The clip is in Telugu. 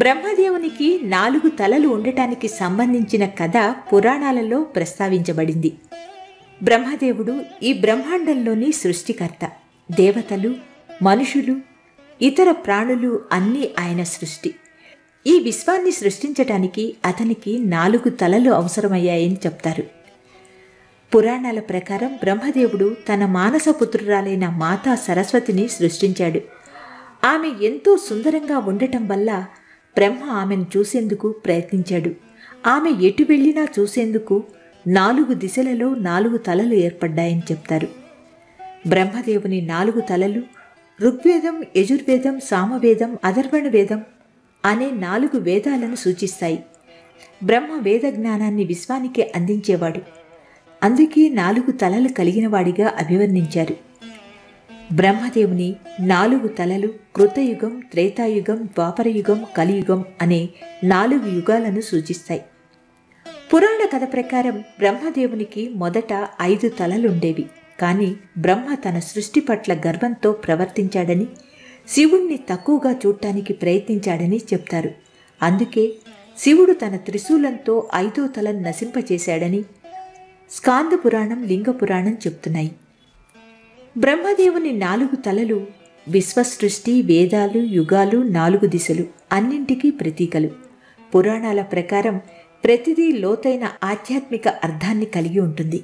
బ్రహ్మదేవునికి 4 తలలు ఉండటానికి సంబంధించిన కథ పురాణాలలో ప్రస్తావించబడింది. బ్రహ్మదేవుడు ఈ బ్రహ్మాండంలోని సృష్టికర్త. దేవతలు, మనుషులు, ఇతర ప్రాణులు అన్నీ ఆయన సృష్టి. ఈ విశ్వాన్ని సృష్టించటానికి అతనికి 4 తలలు అవసరమయ్యాయని చెప్తారు. పురాణాల ప్రకారం బ్రహ్మదేవుడు తన మానసపుత్రురాలైన మాతా సరస్వతిని సృష్టించాడు. ఆమె ఎంతో సుందరంగా ఉండటం వల్ల బ్రహ్మ ఆమెను చూసేందుకు ప్రయత్నించాడు. ఆమె ఎటు వెళ్ళినా చూసేందుకు 4 దిశలలో 4 తలలు ఏర్పడ్డాయని చెప్తారు. బ్రహ్మదేవుని 4 తలలు ఋగ్వేదం, యజుర్వేదం, సామవేదం, అథర్వణ వేదం అనే 4 వేదాలను సూచిస్తాయి. బ్రహ్మ వేద జ్ఞానాన్ని విశ్వానికి అందించేవాడు. అందుకే 4 తలలు కలిగినవాడిగా అభివర్ణించారు. బ్రహ్మదేవుని 4 తలలు కృతయుగం, త్రేతాయుగం, ద్వాపరయుగం, కలియుగం అనే 4 యుగాలను సూచిస్తాయి. పురాణ కథ ప్రకారం బ్రహ్మదేవునికి మొదట 5 తలలుండేవి. కానీ బ్రహ్మ తన సృష్టి పట్ల గర్వంతో ప్రవర్తించాడని, శివుణ్ణి తక్కువగా చూడటానికి ప్రయత్నించాడని చెప్తారు. అందుకే శివుడు తన త్రిశూలంతో 5వ తలను నశింపచేశాడని స్కాంద పురాణం, లింగ పురాణం చెప్తున్నాయి. బ్రహ్మదేవుని 4 తలలు విశ్వసృష్టి, వేదాలు, యుగాలు, 4 దిశలు అన్నింటికీ ప్రతీకలు. పురాణాల ప్రకారం ప్రతిదీ లోతైన ఆధ్యాత్మిక అర్థాన్ని కలిగి ఉంటుంది.